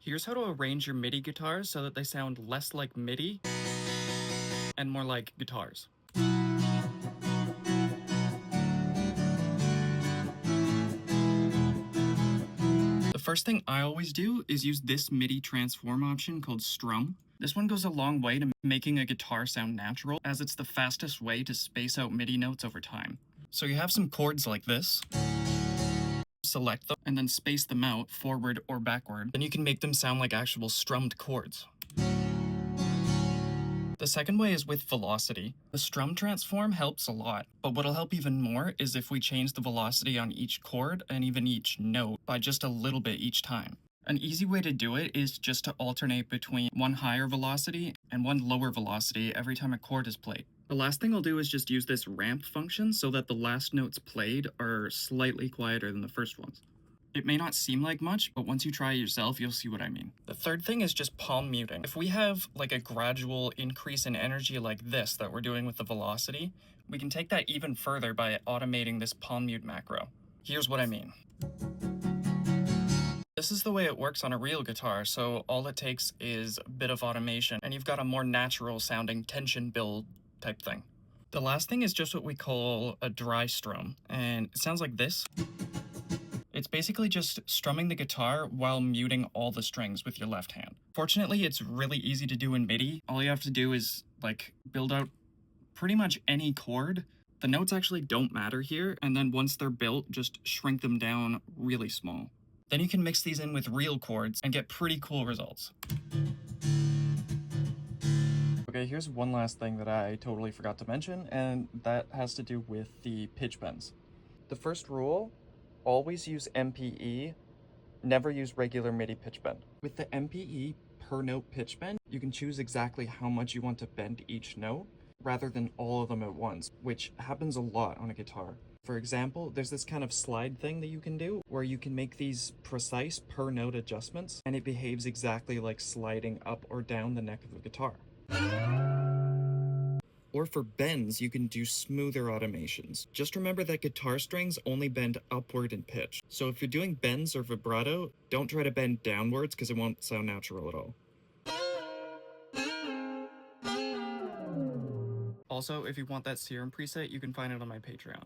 Here's how to arrange your MIDI guitars so that they sound less like MIDI and more like guitars. The first thing I always do is use this MIDI transform option called Strum. This one goes a long way to making a guitar sound natural, as it's the fastest way to space out MIDI notes over time. So you have some chords like this. Select them, and then space them out forward or backward. Then you can make them sound like actual strummed chords. The second way is with velocity. The strum transform helps a lot, but what'll help even more is if we change the velocity on each chord and even each note by just a little bit each time. An easy way to do it is just to alternate between one higher velocity and one lower velocity every time a chord is played. The last thing I'll do is just use this ramp function so that the last notes played are slightly quieter than the first ones. It may not seem like much, but once you try it yourself, you'll see what I mean. The third thing is just palm muting. If we have like a gradual increase in energy like this that we're doing with the velocity, we can take that even further by automating this palm mute macro. Here's what I mean. This is the way it works on a real guitar, so all it takes is a bit of automation, and you've got a more natural sounding tension build type thing. The last thing is just what we call a dry strum, and it sounds like this. It's basically just strumming the guitar while muting all the strings with your left hand. Fortunately, it's really easy to do in MIDI. All you have to do is build out pretty much any chord. The notes actually don't matter here, and then once they're built, just shrink them down really small. Then you can mix these in with real chords and get pretty cool results. Okay, here's one last thing that I totally forgot to mention, and that has to do with the pitch bends. The first rule: always use MPE, never use regular MIDI pitch bend. With the MPE per note pitch bend, you can choose exactly how much you want to bend each note, rather than all of them at once, which happens a lot on a guitar. For example, there's this kind of slide thing that you can do, where you can make these precise per note adjustments, and it behaves exactly like sliding up or down the neck of the guitar. Or for bends, you can do smoother automations. Just remember that guitar strings only bend upward in pitch. So if you're doing bends or vibrato, don't try to bend downwards because it won't sound natural at all. Also, if you want that serum preset, you can find it on my Patreon.